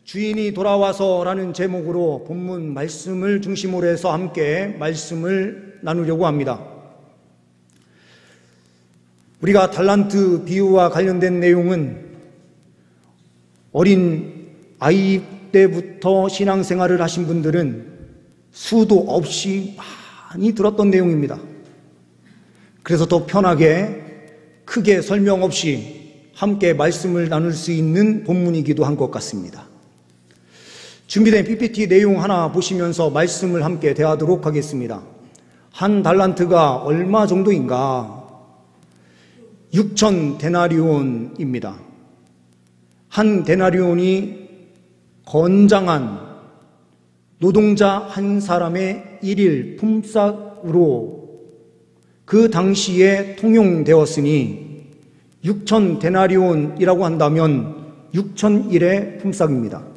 주인이 돌아와서 라는 제목으로 본문 말씀을 중심으로 해서 함께 말씀을 나누려고 합니다. 우리가 달란트 비유와 관련된 내용은 어린 아이 때부터 신앙생활을 하신 분들은 수도 없이 많이 들었던 내용입니다. 그래서 더 편하게 크게 설명 없이 함께 말씀을 나눌 수 있는 본문이기도 한 것 같습니다. 준비된 PPT 내용 하나 보시면서 말씀을 함께 대하도록 하겠습니다. 한 달란트가 얼마 정도인가? 6천 데나리온입니다. 한 데나리온이 건장한 노동자 한 사람의 일일 품삯으로 그 당시에 통용되었으니 6천 데나리온이라고 한다면 6,000일의 품삯입니다.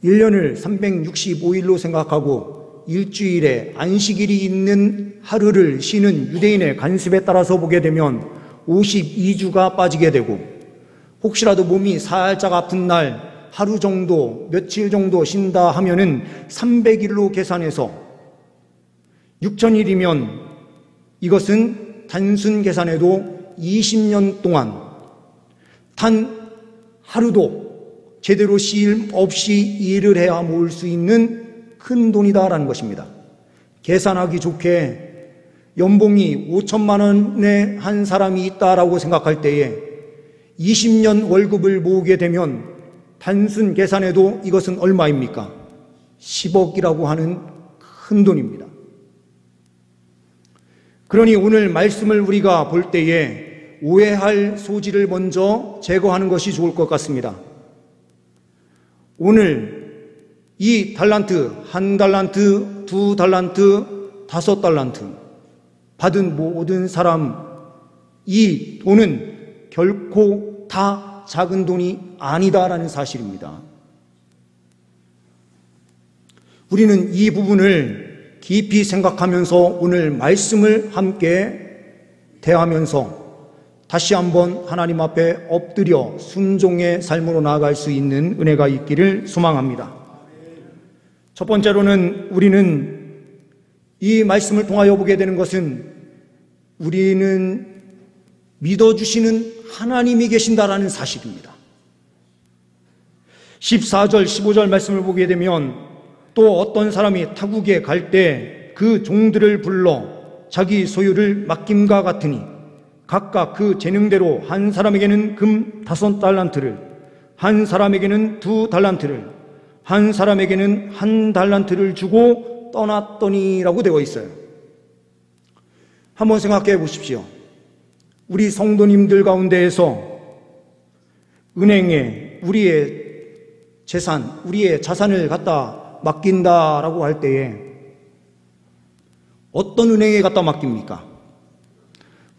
1년을 365일로 생각하고 일주일에 안식일이 있는 하루를 쉬는 유대인의 관습에 따라서 보게 되면 52주가 빠지게 되고, 혹시라도 몸이 살짝 아픈 날 하루 정도, 며칠 정도 쉰다 하면은 300일로 계산해서 6,000일이면 이것은 단순 계산해도 20년 동안 단 하루도 제대로 쉴 없이 일을 해야 모을 수 있는 큰 돈이다라는 것입니다. 계산하기 좋게 연봉이 5천만 원의 한 사람이 있다라고 생각할 때에 20년 월급을 모으게 되면 단순 계산해도 이것은 얼마입니까? 10억이라고 하는 큰 돈입니다. 그러니 오늘 말씀을 우리가 볼 때에 오해할 소지를 먼저 제거하는 것이 좋을 것 같습니다. 오늘 이 달란트, 한 달란트, 두 달란트, 5달란트 받은 모든 사람, 이 돈은 결코 다 작은 돈이 아니다라는 사실입니다. 우리는 이 부분을 깊이 생각하면서 오늘 말씀을 함께 대하면서 다시 한번 하나님 앞에 엎드려 순종의 삶으로 나아갈 수 있는 은혜가 있기를 소망합니다. 첫 번째로는 우리는 이 말씀을 통하여 보게 되는 것은 우리는 믿어주시는 하나님이 계신다라는 사실입니다. 14절, 15절 말씀을 보게 되면 또 어떤 사람이 타국에 갈 때 그 종들을 불러 자기 소유를 맡김과 같으니 각각 그 재능대로 한 사람에게는 금 5달란트를, 한 사람에게는 2달란트를, 한 사람에게는 1달란트를 주고 떠났더니라고 되어 있어요. 한번 생각해 보십시오. 우리 성도님들 가운데에서 은행에 우리의 재산, 우리의 자산을 갖다 맡긴다라고 할 때에 어떤 은행에 갖다 맡깁니까?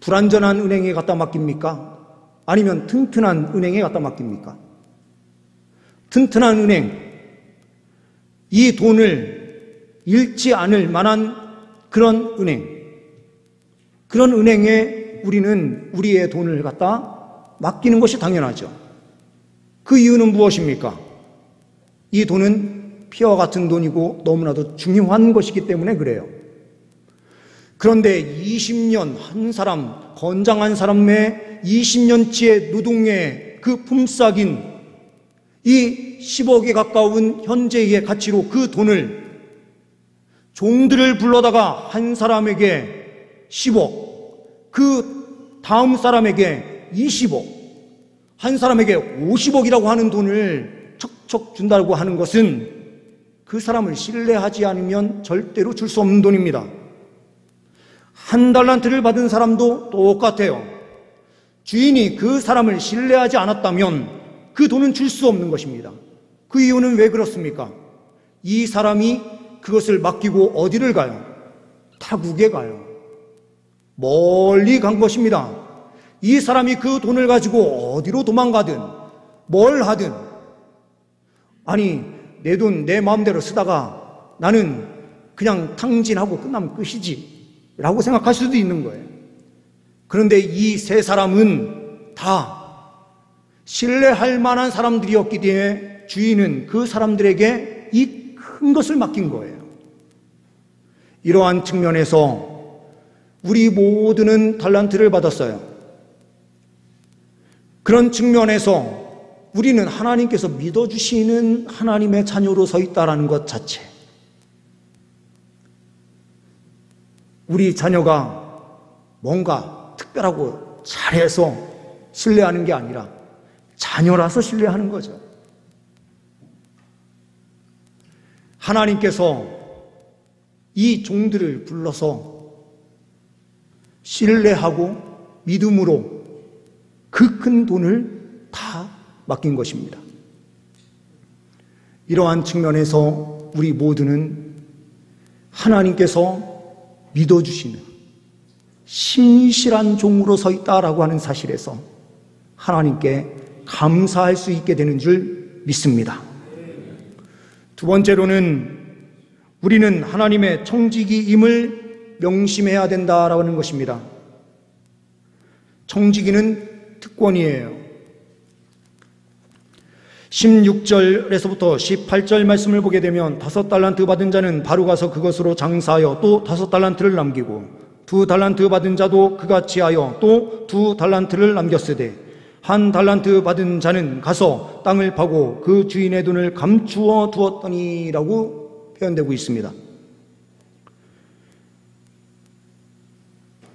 불완전한 은행에 갖다 맡깁니까? 아니면 튼튼한 은행에 갖다 맡깁니까? 튼튼한 은행, 이 돈을 잃지 않을 만한 그런 은행에 우리는 우리의 돈을 갖다 맡기는 것이 당연하죠. 그 이유는 무엇입니까? 이 돈은 피와 같은 돈이고 너무나도 중요한 것이기 때문에 그래요. 그런데 20년 한 사람, 건장한 사람의 20년치의 노동의 그 품삯인 이 10억에 가까운 현재의 가치로 그 돈을 종들을 불러다가 한 사람에게 10억, 그 다음 사람에게 20억, 한 사람에게 50억이라고 하는 돈을 척척 준다고 하는 것은 그 사람을 신뢰하지 않으면 절대로 줄 수 없는 돈입니다. 1달란트를 받은 사람도 똑같아요. 주인이 그 사람을 신뢰하지 않았다면 그 돈은 줄 수 없는 것입니다. 그 이유는 왜 그렇습니까? 이 사람이 그것을 맡기고 어디를 가요? 타국에 가요. 멀리 간 것입니다. 이 사람이 그 돈을 가지고 어디로 도망가든 뭘 하든, 아니 내 돈 내 마음대로 쓰다가 나는 그냥 탕진하고 끝나면 끝이지 라고 생각할 수도 있는 거예요. 그런데 이 세 사람은 다 신뢰할 만한 사람들이었기 때문에 주인은 그 사람들에게 이 큰 것을 맡긴 거예요. 이러한 측면에서 우리 모두는 달란트를 받았어요. 그런 측면에서 우리는 하나님께서 믿어주시는 하나님의 자녀로 서 있다는 것 자체, 우리 자녀가 뭔가 특별하고 잘해서 신뢰하는 게 아니라 자녀라서 신뢰하는 거죠. 하나님께서 이 종들을 불러서 신뢰하고 믿음으로 그 큰 돈을 다 맡긴 것입니다. 이러한 측면에서 우리 모두는 하나님께서 믿어주시는 신실한 종으로 서 있다라고 하는 사실에서 하나님께 감사할 수 있게 되는 줄 믿습니다. 두 번째로는 우리는 하나님의 청지기임을 명심해야 된다라고 하는 것입니다. 청지기는 특권이에요. 16절에서부터 18절 말씀을 보게 되면 5달란트 받은 자는 바로 가서 그것으로 장사하여 또 5달란트를 남기고 2달란트 받은 자도 그같이 하여 또 2달란트를 남겼으되 1달란트 받은 자는 가서 땅을 파고 그 주인의 돈을 감추어 두었더니라고 표현되고 있습니다.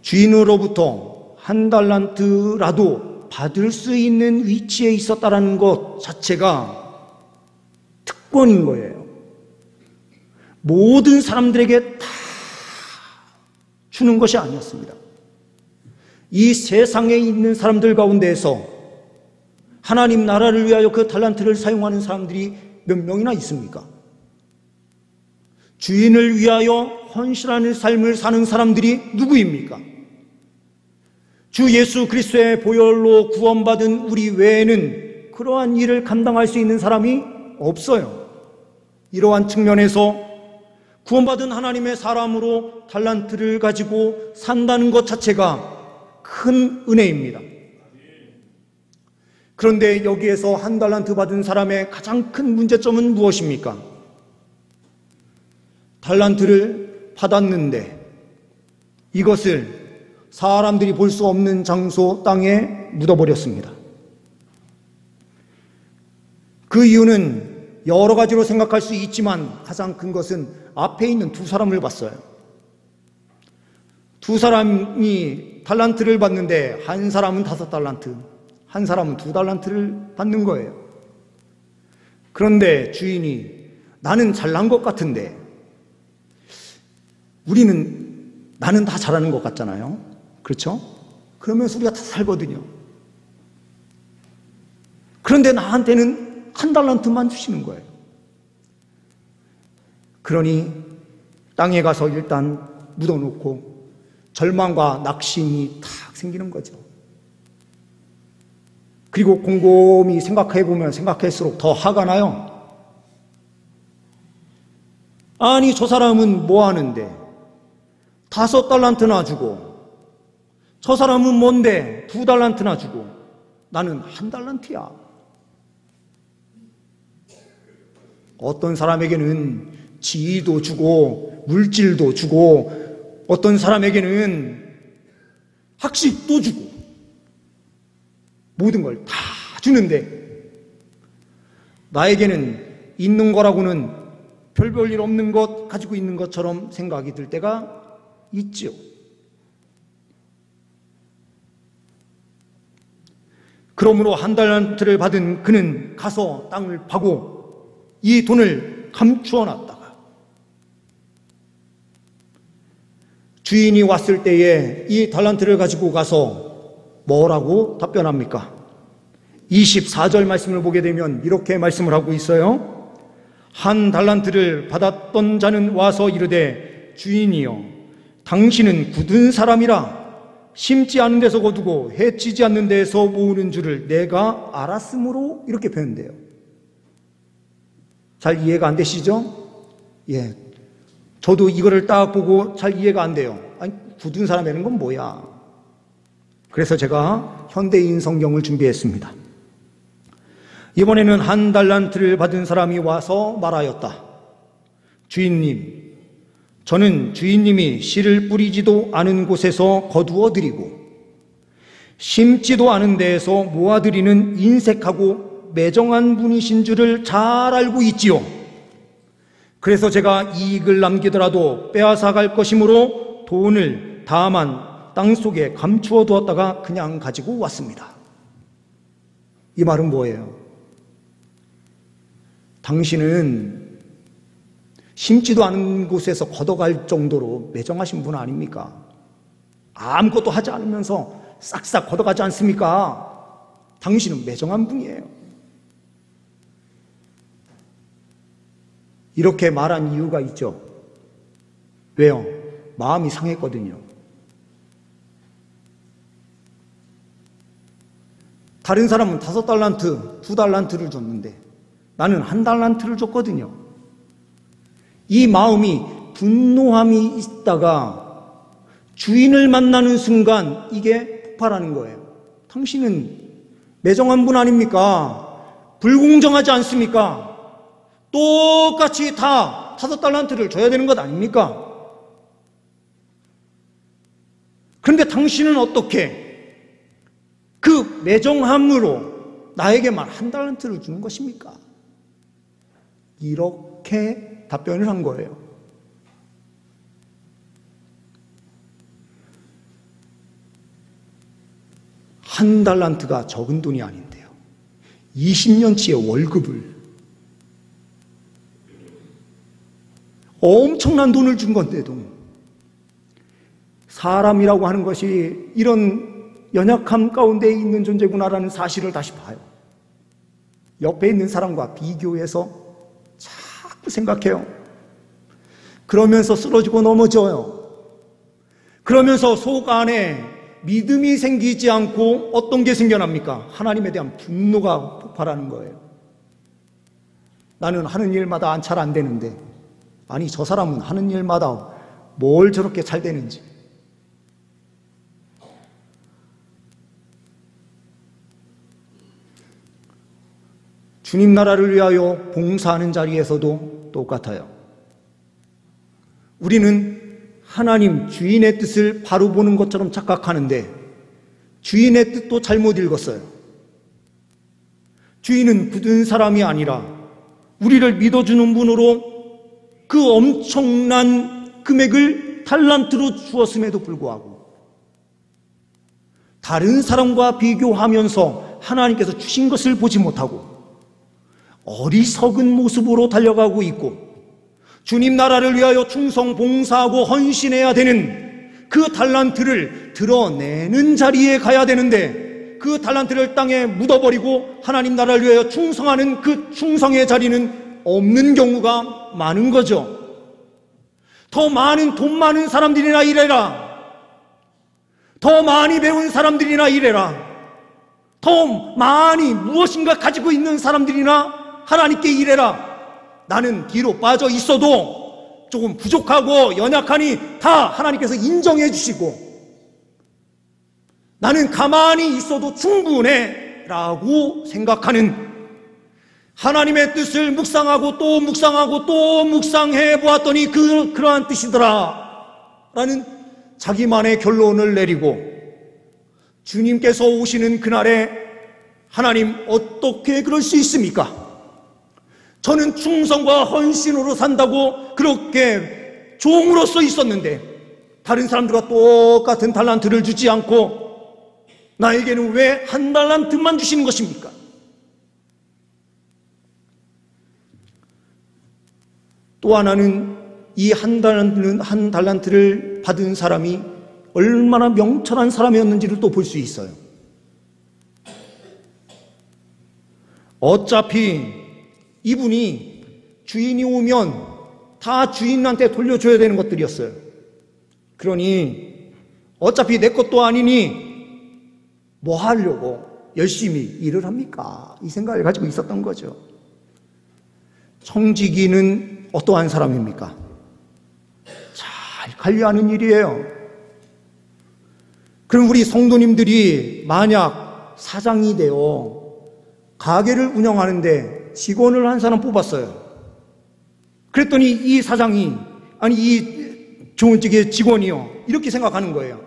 주인으로부터 1달란트라도 받을 수 있는 위치에 있었다는 것 자체가 특권인 거예요. 모든 사람들에게 다 주는 것이 아니었습니다. 이 세상에 있는 사람들 가운데에서 하나님 나라를 위하여 그 달란트를 사용하는 사람들이 몇 명이나 있습니까? 주인을 위하여 헌신하는 삶을 사는 사람들이 누구입니까? 주 예수 그리스도의 보혈로 구원받은 우리 외에는 그러한 일을 감당할 수 있는 사람이 없어요. 이러한 측면에서 구원받은 하나님의 사람으로 달란트를 가지고 산다는 것 자체가 큰 은혜입니다. 그런데 여기에서 1달란트 받은 사람의 가장 큰 문제점은 무엇입니까? 달란트를 받았는데 이것을 사람들이 볼 수 없는 장소 땅에 묻어버렸습니다. 그 이유는 여러 가지로 생각할 수 있지만 가장 큰 것은 앞에 있는 2사람을 봤어요. 2사람이 달란트를 받는데 한 사람은 5달란트, 한 사람은 2달란트를 받는 거예요. 그런데 주인이 나는 잘난 것 같은데 나는 다 잘하는 것 같잖아요. 그렇죠? 그러면서 우리가 다 살거든요. 그런데 나한테는 1달란트만 주시는 거예요. 그러니 땅에 가서 일단 묻어놓고 절망과 낙심이 탁 생기는 거죠. 그리고 곰곰이 생각해보면 생각할수록 더 화가 나요. 아니 저 사람은 뭐 하는데 5달란트나 주고 저 사람은 뭔데 2달란트나 주고 나는 1달란트야. 어떤 사람에게는 지위도 주고 물질도 주고 어떤 사람에게는 학식도 주고 모든 걸 다 주는데 나에게는 있는 거라고는 별 일 없는 것 가지고 있는 것처럼 생각이 들 때가 있죠. 그러므로 1달란트를 받은 그는 가서 땅을 파고 이 돈을 감추어 놨다가 주인이 왔을 때에 이 달란트를 가지고 가서 뭐라고 답변합니까? 24절 말씀을 보게 되면 이렇게 말씀을 하고 있어요. 1달란트를 받았던 자는 와서 이르되 주인이여 당신은 굳은 사람이라 심지 않은 데서 거두고 해치지 않는 데서 모으는 줄을 내가 알았으므로 이렇게 표현돼요. 잘 이해가 안 되시죠? 예, 저도 이거를 딱 보고 잘 이해가 안 돼요. 아니 굳은 사람이라는 건 뭐야? 그래서 제가 현대인 성경을 준비했습니다. 이번에는 한 달란트를 받은 사람이 와서 말하였다. 주인님, 저는 주인님이 씨를 뿌리지도 않은 곳에서 거두어 드리고 심지도 않은 데에서 모아드리는 인색하고 매정한 분이신 줄을 잘 알고 있지요. 그래서 제가 이익을 남기더라도 빼앗아 갈 것이므로 돈을 다만 땅속에 감추어 두었다가 그냥 가지고 왔습니다. 이 말은 뭐예요? 당신은 심지도 않은 곳에서 걷어갈 정도로 매정하신 분 아닙니까? 아무것도 하지 않으면서 싹싹 걷어가지 않습니까? 당신은 매정한 분이에요. 이렇게 말한 이유가 있죠. 왜요? 마음이 상했거든요. 다른 사람은 5달란트, 2달란트를 줬는데 나는 1달란트를 줬거든요. 이 마음이 분노함이 있다가 주인을 만나는 순간 이게 폭발하는 거예요. 당신은 매정한 분 아닙니까? 불공정하지 않습니까? 똑같이 다 5달란트를 줘야 되는 것 아닙니까? 그런데 당신은 어떻게 그 매정함으로 나에게만 1달란트를 주는 것입니까? 이렇게 답변을 한 거예요. 한 달란트가 적은 돈이 아닌데요. 20년치의 월급을 엄청난 돈을 준 건데도 사람이라고 하는 것이 이런 연약함 가운데 있는 존재구나라는 사실을 다시 봐요. 옆에 있는 사람과 비교해서 자꾸 생각해요. 그러면서 쓰러지고 넘어져요. 그러면서 속 안에 믿음이 생기지 않고 어떤 게 생겨납니까? 하나님에 대한 분노가 폭발하는 거예요. 나는 하는 일마다 잘 안 되는데, 아니 저 사람은 하는 일마다 뭘 저렇게 잘 되는지. 주님 나라를 위하여 봉사하는 자리에서도 똑같아요. 우리는 하나님 주인의 뜻을 바로 보는 것처럼 착각하는데 주인의 뜻도 잘못 읽었어요. 주인은 굳은 사람이 아니라 우리를 믿어주는 분으로 그 엄청난 금액을 달란트로 주었음에도 불구하고 다른 사람과 비교하면서 하나님께서 주신 것을 보지 못하고 어리석은 모습으로 달려가고 있고 주님 나라를 위하여 충성 봉사하고 헌신해야 되는 그 달란트를 드러내는 자리에 가야 되는데 그 달란트를 땅에 묻어버리고 하나님 나라를 위하여 충성하는 그 충성의 자리는 없는 경우가 많은 거죠. 더 많은 돈 많은 사람들이나 일해라. 더 많이 배운 사람들이나 일해라. 더 많이 무엇인가 가지고 있는 사람들이나 하나님께 일해라. 나는 뒤로 빠져 있어도 조금 부족하고 연약하니 다 하나님께서 인정해 주시고 나는 가만히 있어도 충분해 라고 생각하는 하나님의 뜻을 묵상하고 또 묵상하고 또 묵상해 보았더니 그러한 뜻이더라 라는 자기만의 결론을 내리고 주님께서 오시는 그날에 하나님 어떻게 그럴 수 있습니까? 저는 충성과 헌신으로 산다고 그렇게 종으로서 있었는데 다른 사람들과 똑같은 달란트를 주지 않고 나에게는 왜 1달란트만 주시는 것입니까? 또 하나는 이 한 달란트를 받은 사람이 얼마나 명철한 사람이었는지를 또 볼 수 있어요. 어차피 이분이 주인이 오면 다 주인한테 돌려줘야 되는 것들이었어요. 그러니 어차피 내 것도 아니니 뭐 하려고 열심히 일을 합니까? 이 생각을 가지고 있었던 거죠. 청지기는 어떠한 사람입니까? 잘 관리하는 일이에요. 그럼 우리 성도님들이 만약 사장이 되어 가게를 운영하는데 직원을 한 사람 뽑았어요. 그랬더니 이 사장이, 아니 이 좋은 직원이요, 이렇게 생각하는 거예요.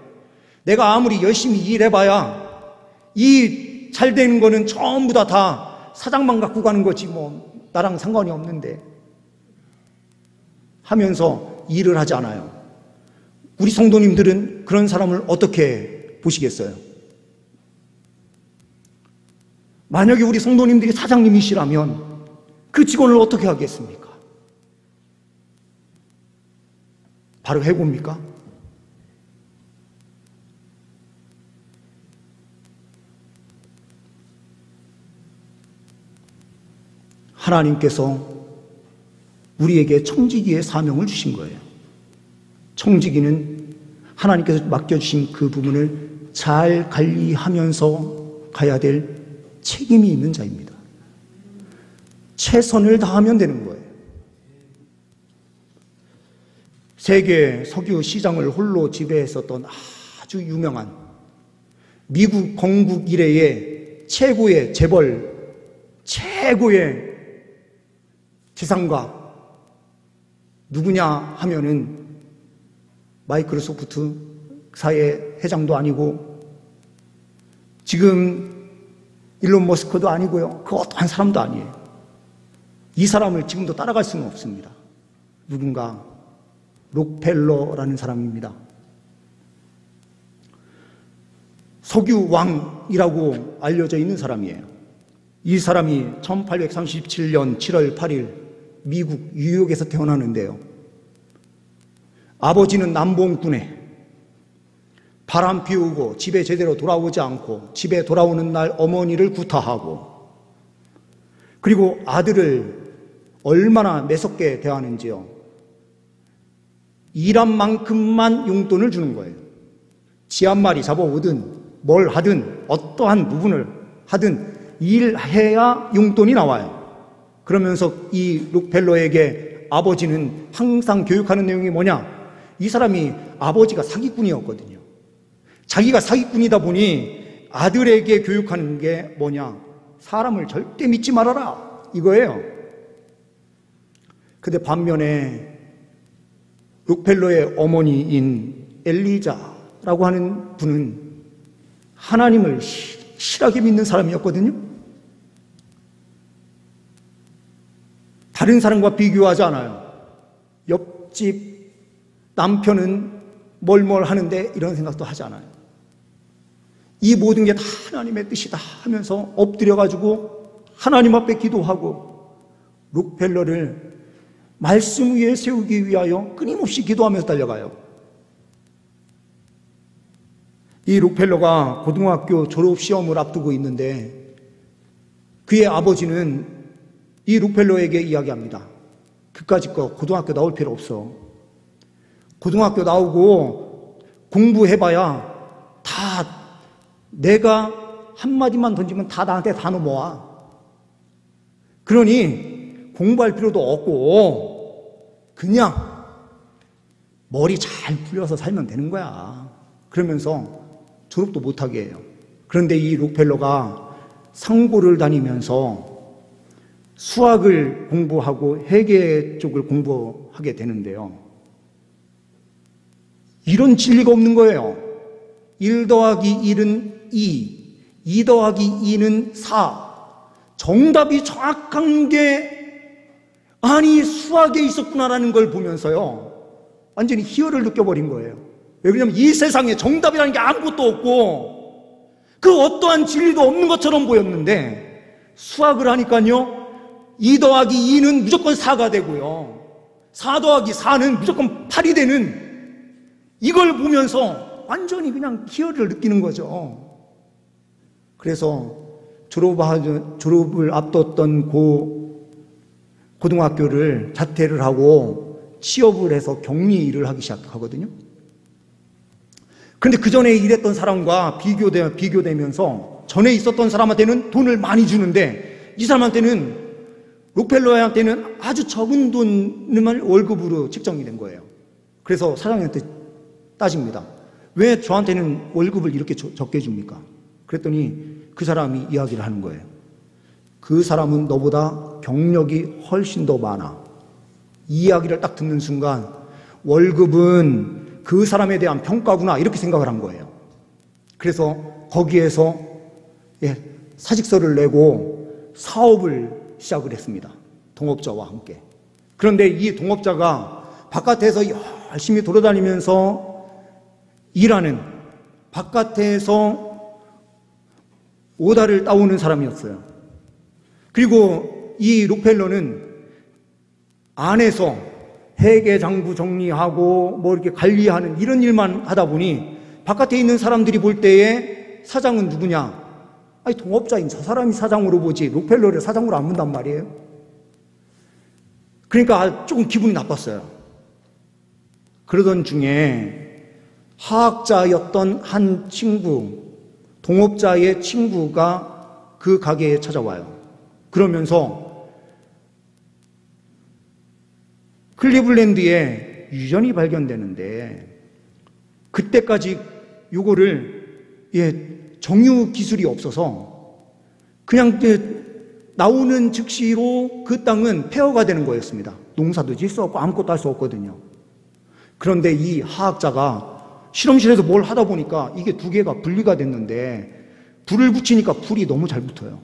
내가 아무리 열심히 일해봐야 이 잘 되는 거는 전부 다 사장만 갖고 가는 거지 뭐 나랑 상관이 없는데 하면서 일을 하지 않아요. 우리 성도님들은 그런 사람을 어떻게 보시겠어요? 만약에 우리 성도님들이 사장님이시라면 그 직원을 어떻게 하겠습니까? 바로 해고입니까? 하나님께서 우리에게 청지기의 사명을 주신 거예요. 청지기는 하나님께서 맡겨주신 그 부분을 잘 관리하면서 가야 될 책임이 있는 자입니다. 최선을 다하면 되는 거예요. 세계 석유 시장을 홀로 지배했었던 아주 유명한 미국 건국 이래의 최고의 재벌, 최고의 지상가 누구냐 하면은 마이크로소프트사의 회장도 아니고 지금 일론 머스크도 아니고요, 그 어떠한 사람도 아니에요. 이 사람을 지금도 따라갈 수는 없습니다. 누군가 록펠러라는 사람입니다. 석유왕이라고 알려져 있는 사람이에요. 이 사람이 1837년 7월 8일 미국 뉴욕에서 태어나는데요. 아버지는 남봉군에 바람 피우고 집에 제대로 돌아오지 않고 집에 돌아오는 날 어머니를 구타하고, 그리고 아들을 얼마나 매섭게 대하는지요. 일한 만큼만 용돈을 주는 거예요. 쥐 한 마리 잡아오든 뭘 하든 어떠한 부분을 하든 일해야 용돈이 나와요. 그러면서 이 록펠러에게 아버지는 항상 교육하는 내용이 뭐냐? 이 사람이 아버지가 사기꾼이었거든요. 자기가 사기꾼이다 보니 아들에게 교육하는 게 뭐냐? 사람을 절대 믿지 말아라, 이거예요. 근데 반면에 록펠러의 어머니인 엘리자라고 하는 분은 하나님을 실하게 믿는 사람이었거든요. 다른 사람과 비교하지 않아요. 옆집 남편은 뭘 하는데 이런 생각도 하지 않아요. 이 모든 게 다 하나님의 뜻이다 하면서 엎드려가지고 하나님 앞에 기도하고 록펠러를 말씀 위에 세우기 위하여 끊임없이 기도하면서 달려가요. 이 록펠러가 고등학교 졸업시험을 앞두고 있는데 그의 아버지는 이 록펠러에게 이야기합니다. 그까짓 거 고등학교 나올 필요 없어. 고등학교 나오고 공부해봐야 다 내가 한마디만 던지면 다 나한테 다 넘어와. 그러니 공부할 필요도 없고 그냥 머리 잘 풀려서 살면 되는 거야. 그러면서 졸업도 못하게 해요. 그런데 이 록펠러가 상고를 다니면서 수학을 공부하고 회계 쪽을 공부하게 되는데요. 이런 진리가 없는 거예요. 1 더하기 1은 2, 2 더하기 2는 4. 정답이 정확한 게 아니 수학에 있었구나라는 걸 보면서요, 완전히 희열을 느껴버린 거예요. 왜 그러냐면 이 세상에 정답이라는 게 아무것도 없고 그 어떠한 진리도 없는 것처럼 보였는데 수학을 하니까요, 2 더하기 2는 무조건 4가 되고요, 4 더하기 4는 무조건 8이 되는, 이걸 보면서 완전히 그냥 희열을 느끼는 거죠. 그래서 졸업을 앞뒀던 고등학교를 자퇴를 하고 취업을 해서 격리 일을 하기 시작하거든요. 그런데 그 전에 일했던 사람과 비교되면서 전에 있었던 사람한테는 돈을 많이 주는데 이 사람한테는, 록펠러한테는 아주 적은 돈만 월급으로 책정이 된 거예요. 그래서 사장님한테 따집니다. 왜 저한테는 월급을 이렇게 적게 줍니까? 그랬더니 그 사람이 이야기를 하는 거예요. 그 사람은 너보다 경력이 훨씬 더 많아. 이 이야기를 딱 듣는 순간 월급은 그 사람에 대한 평가구나 이렇게 생각을 한 거예요. 그래서 거기에서 사직서를 내고 사업을 시작을 했습니다. 동업자와 함께. 그런데 이 동업자가 바깥에서 열심히 돌아다니면서 일하는, 바깥에서 오다를 따오는 사람이었어요. 그리고 이 록펠러는 안에서 회계 장부 정리하고 뭐 이렇게 관리하는 이런 일만 하다 보니 바깥에 있는 사람들이 볼 때에 사장은 누구냐? 아니, 동업자인 저 사람이 사장으로 보지 록펠러를 사장으로 안 본단 말이에요. 그러니까 조금 기분이 나빴어요. 그러던 중에 화학자였던 한 친구, 동업자의 친구가 그 가게에 찾아와요. 그러면서 클리블랜드에 유전이 발견되는데 그때까지 요거를 정유 기술이 없어서 그냥 나오는 즉시로 그 땅은 폐허가 되는 거였습니다. 농사도 질 수 없고 아무것도 할 수 없거든요. 그런데 이 화학자가 실험실에서 뭘 하다 보니까 이게 두 개가 분리가 됐는데 불을 붙이니까 불이 너무 잘 붙어요.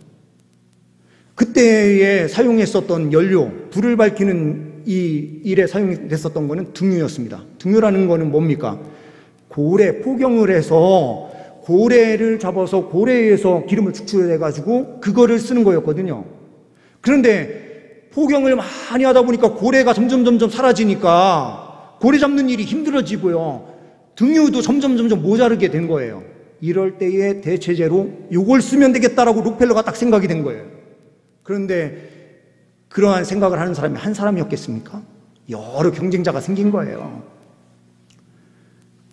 그때에 사용했었던 연료, 불을 밝히는 이 일에 사용됐었던 거는 등유였습니다. 등유라는 거는 뭡니까? 고래, 포경을 해서 고래를 잡아서 고래에서 기름을 축출해가지고 그거를 쓰는 거였거든요. 그런데 포경을 많이 하다 보니까 고래가 점점 사라지니까 고래 잡는 일이 힘들어지고요. 등유도 점점 모자르게 된 거예요. 이럴 때에 대체제로 이걸 쓰면 되겠다라고 록펠러가 딱 생각이 된 거예요. 그런데 그러한 생각을 하는 사람이 한 사람이었겠습니까? 여러 경쟁자가 생긴 거예요.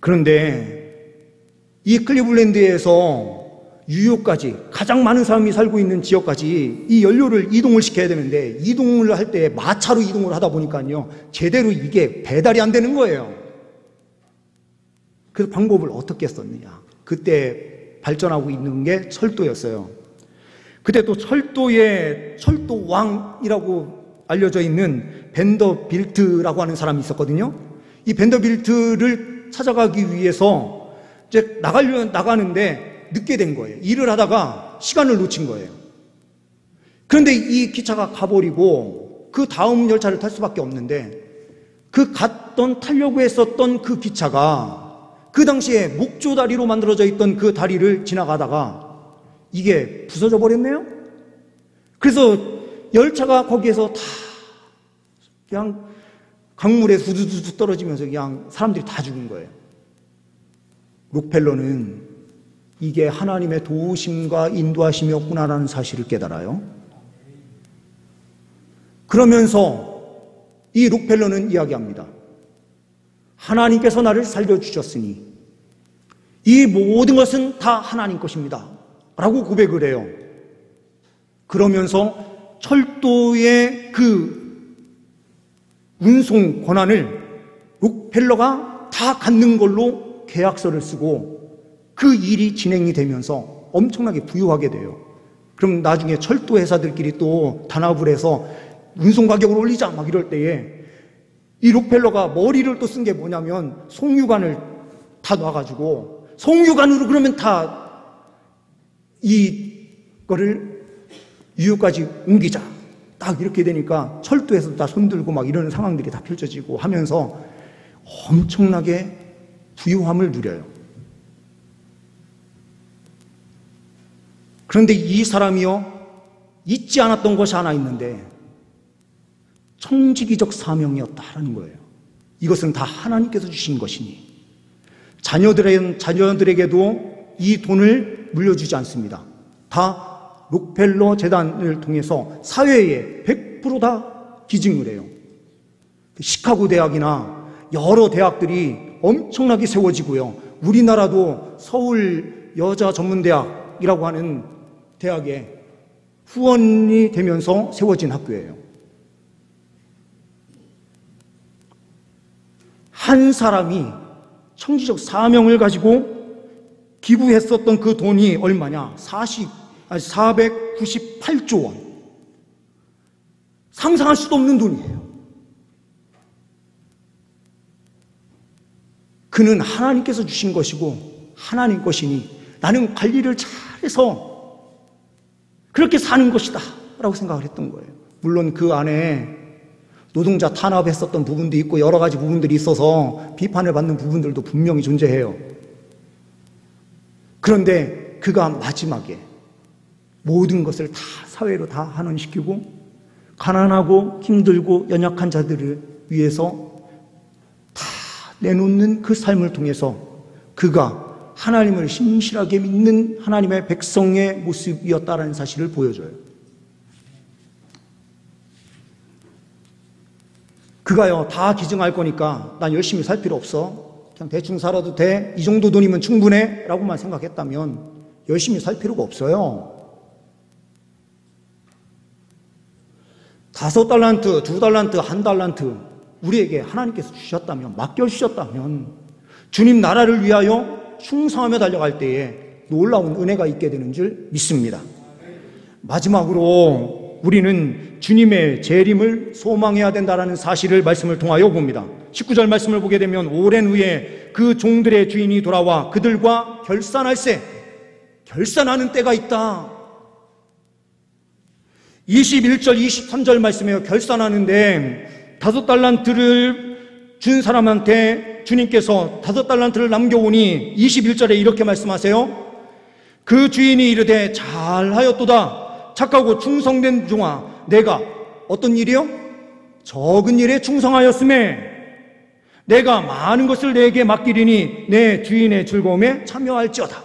그런데 이 클리블랜드에서 뉴욕까지 가장 많은 사람이 살고 있는 지역까지 이 연료를 이동을 시켜야 되는데 이동을 할 때 마차로 이동을 하다 보니까요 제대로 이게 배달이 안 되는 거예요. 그래서 방법을 어떻게 썼느냐. 그때 발전하고 있는 게 철도였어요. 그때 또 철도의 철도왕이라고 알려져 있는 벤더빌트라고 하는 사람이 있었거든요. 이 벤더빌트를 찾아가기 위해서 이제 나가는데 늦게 된 거예요. 일을 하다가 시간을 놓친 거예요. 그런데 이 기차가 가버리고 그 다음 열차를 탈 수밖에 없는데 그 타려고 했었던 그 기차가 그 당시에 목조다리로 만들어져 있던 그 다리를 지나가다가 이게 부서져 버렸네요. 그래서 열차가 거기에서 다 그냥 강물에 두두두 떨어지면서 그냥 사람들이 다 죽은 거예요. 록펠러는 이게 하나님의 도우심과 인도하심이었구나라는 사실을 깨달아요. 그러면서 이 록펠러는 이야기합니다. 하나님께서 나를 살려주셨으니 이 모든 것은 다 하나님 것입니다 라고 고백을 해요. 그러면서 철도의 그 운송 권한을 록펠러가 다 갖는 걸로 계약서를 쓰고 그 일이 진행이 되면서 엄청나게 부유하게 돼요. 그럼 나중에 철도 회사들끼리 또 단합을 해서 운송 가격을 올리자 막 이럴 때에 이 록펠러가 머리를 또 쓴 게 뭐냐면 송유관을 다 놔가지고 송유관으로 그러면 다 이거를 뉴욕까지 옮기자 딱 이렇게 되니까 철도에서 다 손들고 막 이러는 상황들이 다 펼쳐지고 하면서 엄청나게 부유함을 누려요. 그런데 이 사람이요 잊지 않았던 것이 하나 있는데 청지기적 사명이었다라는 거예요. 이것은 다 하나님께서 주신 것이니 자녀들에게도 이 돈을 물려주지 않습니다. 다 록펠러 재단을 통해서 사회에 100% 다 기증을 해요. 시카고 대학이나 여러 대학들이 엄청나게 세워지고요. 우리나라도 서울 여자전문대학이라고 하는 대학에 후원이 되면서 세워진 학교예요. 한 사람이 청지적 사명을 가지고 기부했었던 그 돈이 얼마냐? 498조 원. 상상할 수도 없는 돈이에요. 그는 하나님께서 주신 것이고 하나님 것이니 나는 관리를 잘해서 그렇게 사는 것이다 라고 생각을 했던 거예요. 물론 그 안에 노동자 탄압했었던 부분도 있고 여러 가지 부분들이 있어서 비판을 받는 부분들도 분명히 존재해요. 그런데 그가 마지막에 모든 것을 다 사회로 다 환원시키고 가난하고 힘들고 연약한 자들을 위해서 다 내놓는 그 삶을 통해서 그가 하나님을 신실하게 믿는 하나님의 백성의 모습이었다라는 사실을 보여줘요. 그가요, 다 기증할 거니까 난 열심히 살 필요 없어. 그냥 대충 살아도 돼. 이 정도 돈이면 충분해. 라고만 생각했다면 열심히 살 필요가 없어요. 5달란트, 2달란트, 1달란트 우리에게 하나님께서 주셨다면, 맡겨주셨다면 주님 나라를 위하여 충성하며 달려갈 때에 놀라운 은혜가 있게 되는 줄 믿습니다. 마지막으로 우리는 주님의 재림을 소망해야 된다는 사실을 말씀을 통하여 봅니다. 19절 말씀을 보게 되면 오랜 후에 그 종들의 주인이 돌아와 그들과 결산할세, 결산하는 때가 있다. 21절 23절 말씀에요. 결산하는데 5달란트를 준 사람한테 주님께서 5달란트를 남겨오니 21절에 이렇게 말씀하세요. 그 주인이 이르되 잘하였도다. 착하고 충성된 종아, 내가 어떤 일이요? 적은 일에 충성하였음에 내가 많은 것을 내게 맡기리니 내 주인의 즐거움에 참여할지어다.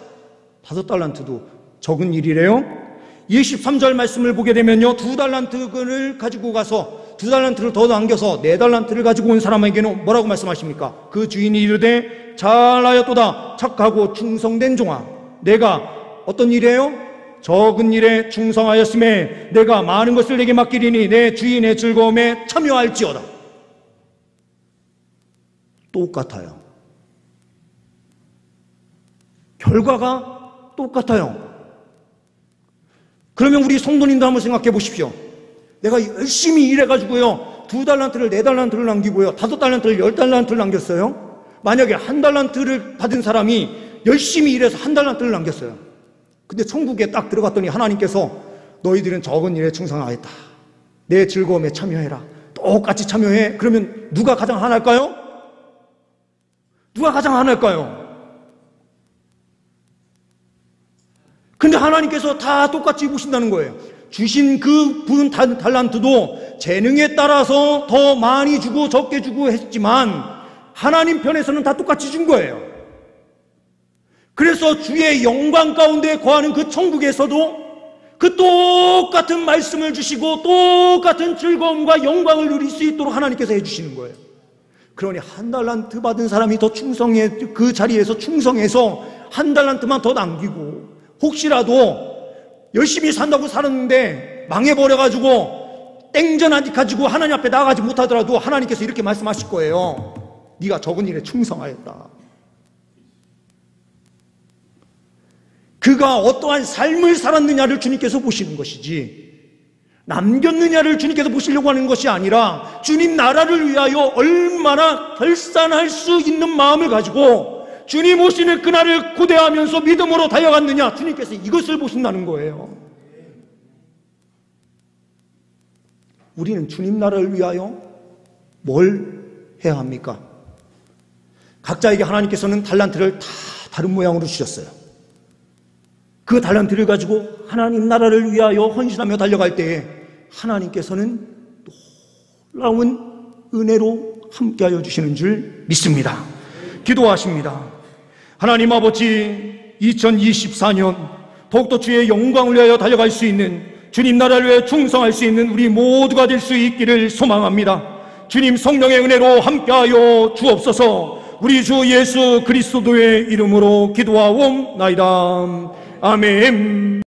5달란트도 적은 일이래요. 23절 말씀을 보게 되면요, 2달란트를 가지고 가서 2달란트를 더 남겨서 4달란트를 가지고 온 사람에게는 뭐라고 말씀하십니까? 그 주인이 이르되 잘하였도다. 착하고 충성된 종아, 내가 어떤 일이에요? 적은 일에 충성하였음에 내가 많은 것을 내게 맡기리니 내 주인의 즐거움에 참여할지어다. 똑같아요. 결과가 똑같아요. 그러면 우리 성도님도 한번 생각해 보십시오. 내가 열심히 일해가지고요, 2달란트를 4달란트를 남기고요, 5달란트를 10달란트를 남겼어요. 만약에 1달란트를 받은 사람이 열심히 일해서 1달란트를 남겼어요. 근데 천국에 딱 들어갔더니 하나님께서 너희들은 적은 일에 충성하였다. 내 즐거움에 참여해라. 똑같이 참여해. 그러면 누가 가장 하나일까요? 누가 가장 하나일까요? 근데 하나님께서 다 똑같이 보신다는 거예요. 주신 그 분 달란트도 재능에 따라서 더 많이 주고 적게 주고 했지만 하나님 편에서는 다 똑같이 준 거예요. 그래서 주의 영광 가운데 거하는 그 천국에서도 그 똑같은 말씀을 주시고 똑같은 즐거움과 영광을 누릴 수 있도록 하나님께서 해주시는 거예요. 그러니 1달란트 받은 사람이 더 그 자리에서 충성해서 1달란트만 더 남기고, 혹시라도 열심히 산다고 살았는데 망해버려가지고 땡전하지 가지고 하나님 앞에 나아가지 못하더라도 하나님께서 이렇게 말씀하실 거예요. 네가 적은 일에 충성하였다. 그가 어떠한 삶을 살았느냐를 주님께서 보시는 것이지, 남겼느냐를 주님께서 보시려고 하는 것이 아니라 주님 나라를 위하여 얼마나 결산할 수 있는 마음을 가지고 주님 오시는 그날을 고대하면서 믿음으로 달려갔느냐, 주님께서 이것을 보신다는 거예요. 우리는 주님 나라를 위하여 뭘 해야 합니까? 각자에게 하나님께서는 달란트를 다 다른 모양으로 주셨어요. 그 달란트를 가지고 하나님 나라를 위하여 헌신하며 달려갈 때에 하나님께서는 놀라운 은혜로 함께하여 주시는 줄 믿습니다. 기도하십니다. 하나님 아버지, 2024년 더욱더 주의 영광을 위하여 달려갈 수 있는, 주님 나라를 위해 충성할 수 있는 우리 모두가 될 수 있기를 소망합니다. 주님 성령의 은혜로 함께하여 주옵소서. 우리 주 예수 그리스도의 이름으로 기도하옵나이다. 아멘.